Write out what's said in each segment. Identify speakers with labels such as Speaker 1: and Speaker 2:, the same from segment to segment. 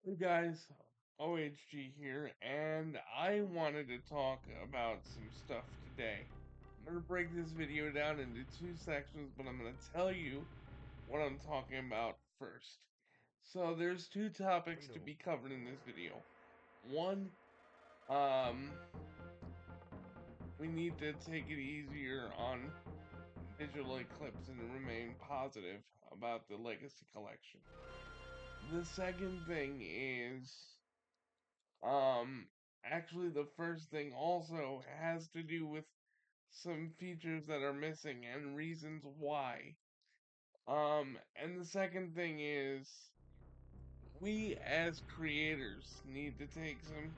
Speaker 1: Hey guys, OHG here, and I wanted to talk about some stuff today. I'm going to break this video down into two sections, but I'm going to tell you what I'm talking about first. So there's two topics to be covered in this video. One, um, we need to take it easier on digital eclipse and remain positive about the Legacy Collection. The second thing is Um, actually, the first thing also has to do with some features that are missing and reasons why. And the second thing is we as creators need to take some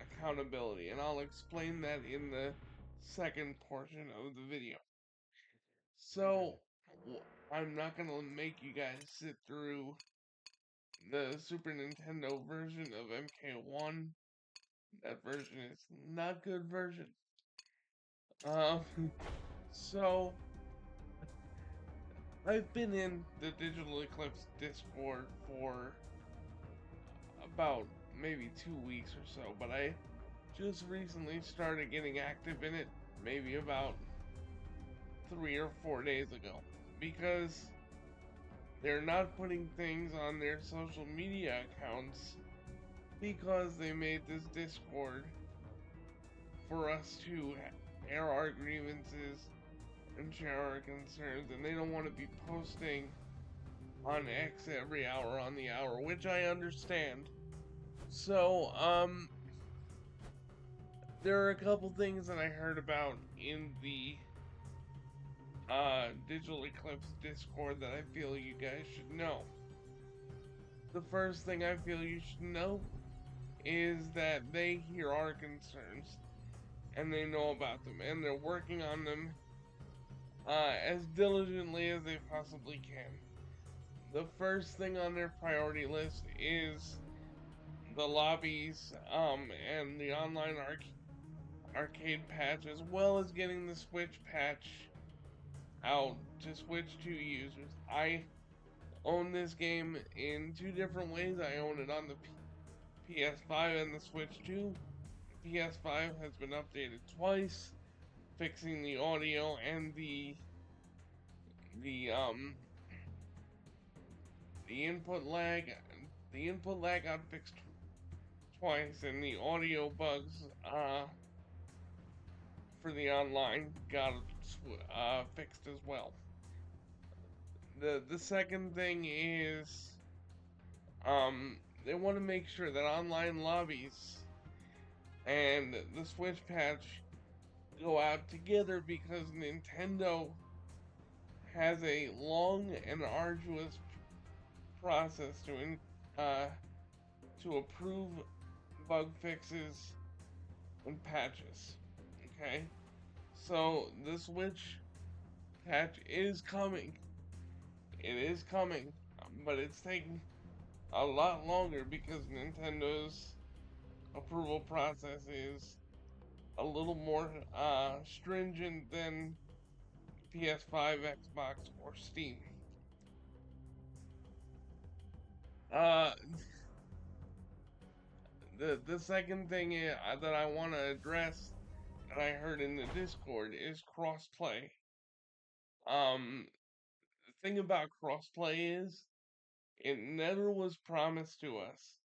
Speaker 1: accountability, and I'll explain that in the second portion of the video. So, I'm not gonna make you guys sit through the Super Nintendo version of MK1. That version is not good version. Um, so I've been in the Digital Eclipse Discord for about maybe 2 weeks or so, but I just recently started getting active in it, maybe about 3 or 4 days ago, because they're not putting things on their social media accounts because they made this Discord for us to air our grievances and share our concerns, and they don't want to be posting on X every hour on the hour, which I understand. So, there are a couple things that I heard about in the Digital Eclipse Discord that I feel you guys should know. The first thing I feel you should know is that they hear our concerns and they know about them and they're working on them as diligently as they possibly can. The first thing on their priority list is the lobbies and the online arcade patch, as well as getting the Switch patch out to Switch 2 users. I own this game in two different ways. I own it on the PS5 and the Switch 2. The PS5 has been updated twice, fixing the audio and the um the input lag. The input lag got fixed twice, and the audio bugs for the online got fixed as well. The second thing is they want to make sure that online lobbies and the Switch patch go out together because Nintendo has a long and arduous process uh, to approve bug fixes and patches. Okay, so the Switch patch is coming. It is coming, but it's taking a lot longer because Nintendo's approval process is a little more stringent than PS5, Xbox, or Steam. Uh, the second thing that I want to address that I heard in the Discord is crossplay. The thing about crossplay is it never was promised to us.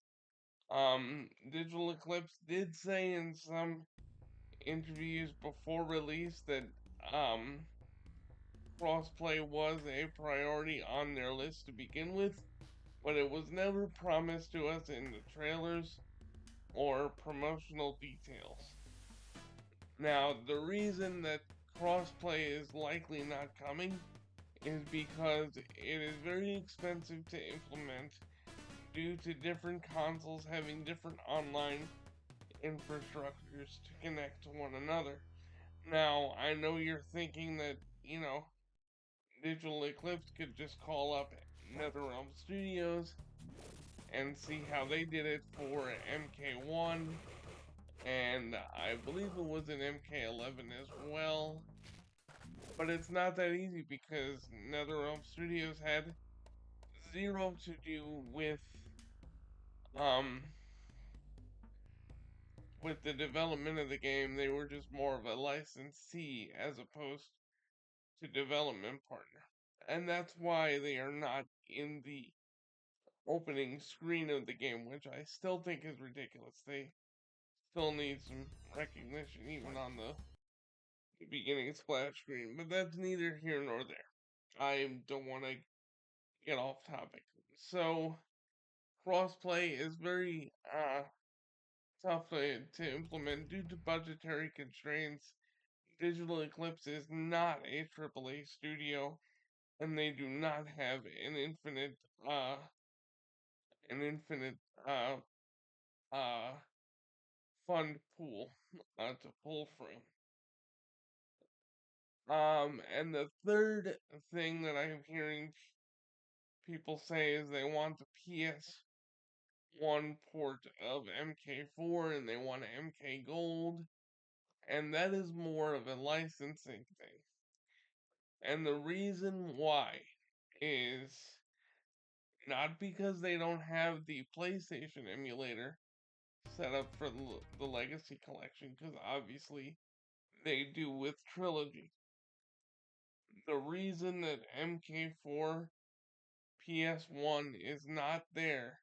Speaker 1: Digital Eclipse did say in some interviews before release that um crossplay was a priority on their list to begin with, but it was never promised to us in the trailers or promotional details. Now, the reason that crossplay is likely not coming is because it is very expensive to implement due to different consoles having different online infrastructures to connect to one another. Now, I know you're thinking that, Digital Eclipse could just call up NetherRealm Studios and see how they did it for MK1, and I believe it was in MK11 as well. But it's not that easy because NetherRealm Studios had zero to do with um, with the development of the game, they were just more of a licensee as opposed to development partner. And that's why they are not in the opening screen of the game, which I still think is ridiculous. They still need some recognition even on the beginning splash screen, but that's neither here nor there. I don't want to get off topic. So, crossplay is very tough to implement due to budgetary constraints. Digital Eclipse is not a AAA studio, and they do not have uh an infinite uh uh fund pool to pull from. And the third thing that I'm hearing people say is they want the PS1 port of MK4 and they want MK Gold, and that is more of a licensing thing. And the reason why is not because they don't have the PlayStation emulator set up for the Legacy Collection, because obviously they do with Trilogy. The reason that MK4 PS1 is not there,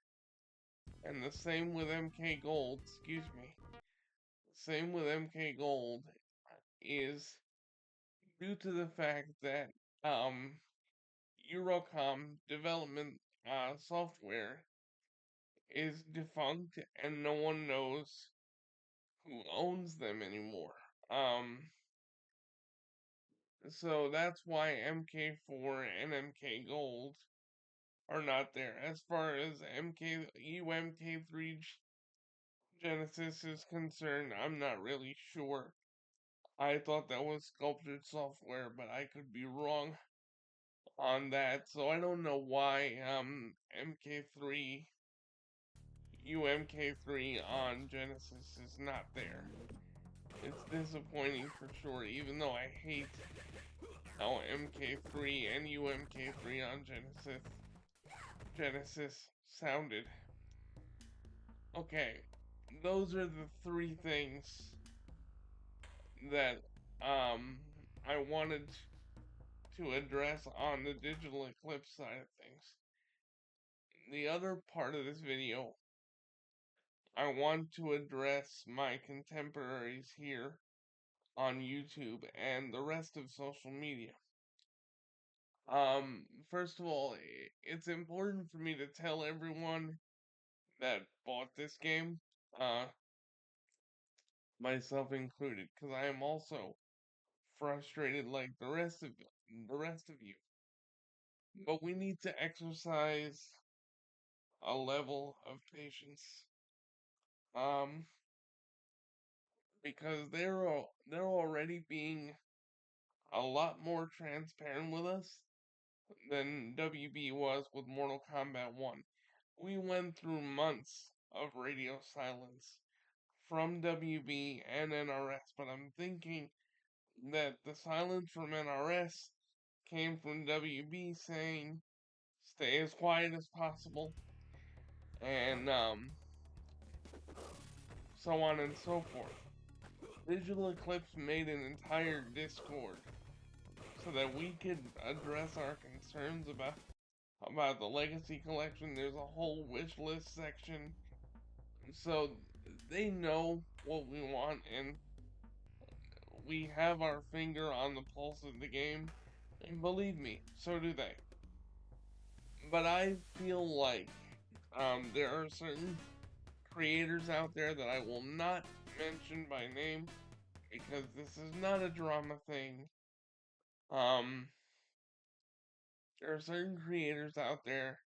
Speaker 1: and the same with MK Gold, excuse me, same with MK Gold, is due to the fact that um, Eurocom development software is defunct and no one knows who owns them anymore. So that's why MK4 and MK Gold are not there. As far as UMK3 Genesis is concerned, I'm not really sure. I thought that was sculpted software, but I could be wrong on that. So I don't know why MK3 UMK3 on Genesis is not there. It's disappointing for sure, even though I hate how MK3 and UMK3 on Genesis sounded. Okay, those are the three things that um I wanted to address on the Digital Eclipse side of things. The other part of this video, I want to address my contemporaries here on YouTube and the rest of social media. First of all, it's important for me to tell everyone that bought this game, uh, myself included, because I am also frustrated like the rest of you. But we need to exercise a level of patience, um, because they're already being a lot more transparent with us than WB was with Mortal Kombat 1. We went through months of radio silence from WB and NRS, but I'm thinking that the silence from NRS came from WB saying, stay as quiet as possible, and so on and so forth. Digital Eclipse made an entire Discord so that we could address our concerns about the Legacy Collection. There's a whole wish list section, so they know what we want, and we have our finger on the pulse of the game, and believe me, so do they. But I feel like there are certain creators out there that I will not mention by name because this is not a drama thing. Um, there are certain creators out there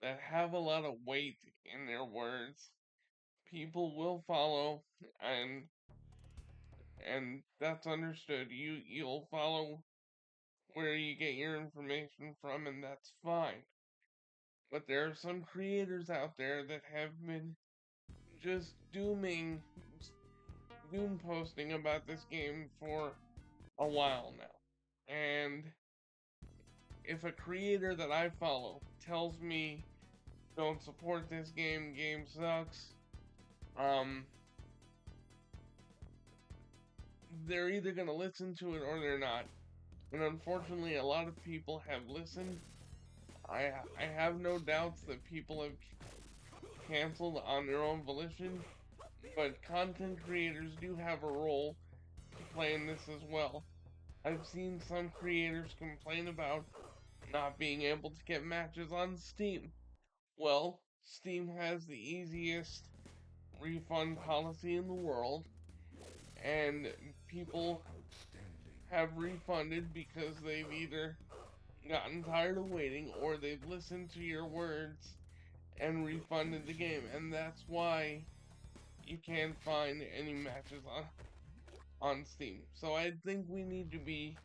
Speaker 1: that have a lot of weight in their words. People will follow, and that's understood. You'll follow where you get your information from, and that's fine. But there are some creators out there that have been just doom posting about this game for a while now. And if a creator that I follow tells me don't support this game, game sucks. They're either gonna listen to it or they're not. And unfortunately, a lot of people have listened. I have no doubts that people have canceled on their own volition, but content creators do have a role to play in this as well. I've seen some creators complain about not being able to get matches on Steam. Well, Steam has the easiest refund policy in the world, and people have refunded because they've either gotten tired of waiting or they've listened to your words and refunded the game. And that's why you can't find any matches on Steam. So I think we need to be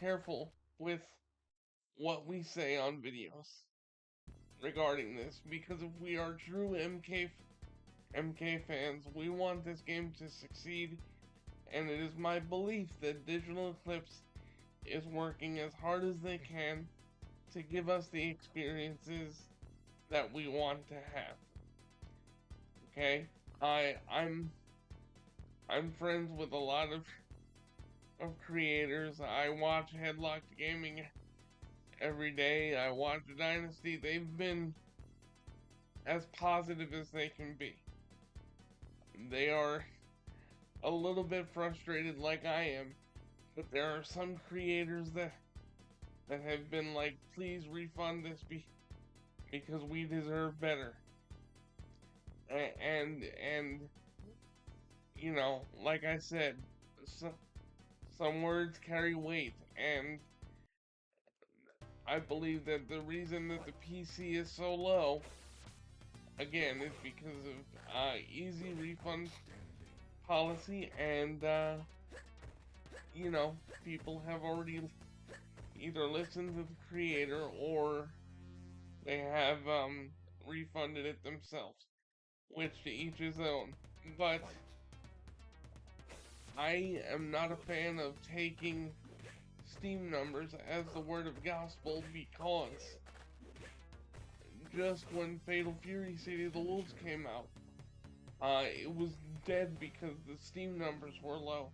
Speaker 1: careful with what we say on videos regarding this, because if we are true MK fans, we want this game to succeed, and it is my belief that Digital Eclipse is working as hard as they can to give us the experiences that we want to have. Okay? I'm friends with a lot of creators. I watch Headlocked Gaming every day. I watch Dynasty. They've been as positive as they can be. They are a little bit frustrated like I am, but there are some creators that have been like, please refund this because we deserve better. And you know, like I said, some words carry weight, and I believe that the reason that the PC is so low, again, is because of easy refund policy, and you know, people have already either listened to the creator or they have refunded it themselves, which to each his own. But I am not a fan of taking Steam numbers as the word of gospel, because just when Fatal Fury City of the Wolves came out, it was dead because the Steam numbers were low.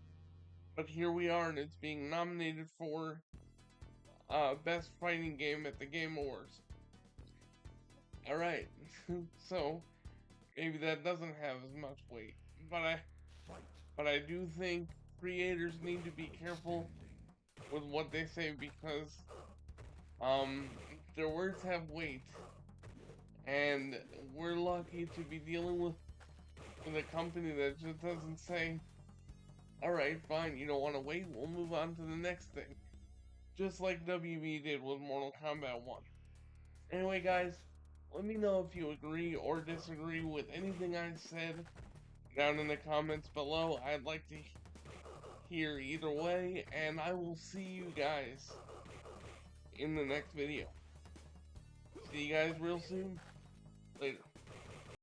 Speaker 1: But here we are, and it's being nominated for Best Fighting Game at the Game Awards. Alright, so maybe that doesn't have as much weight, but I do think creators need to be careful with what they say, because their words have weight, and we're lucky to be dealing with a company that just doesn't say, alright, fine, you don't want to wait, we'll move on to the next thing. Just like WB did with Mortal Kombat 1. Anyway, guys, let me know if you agree or disagree with anything I said down in the comments below. I'd like to hear either way, and I will see you guys in the next video. See you guys real soon. Later.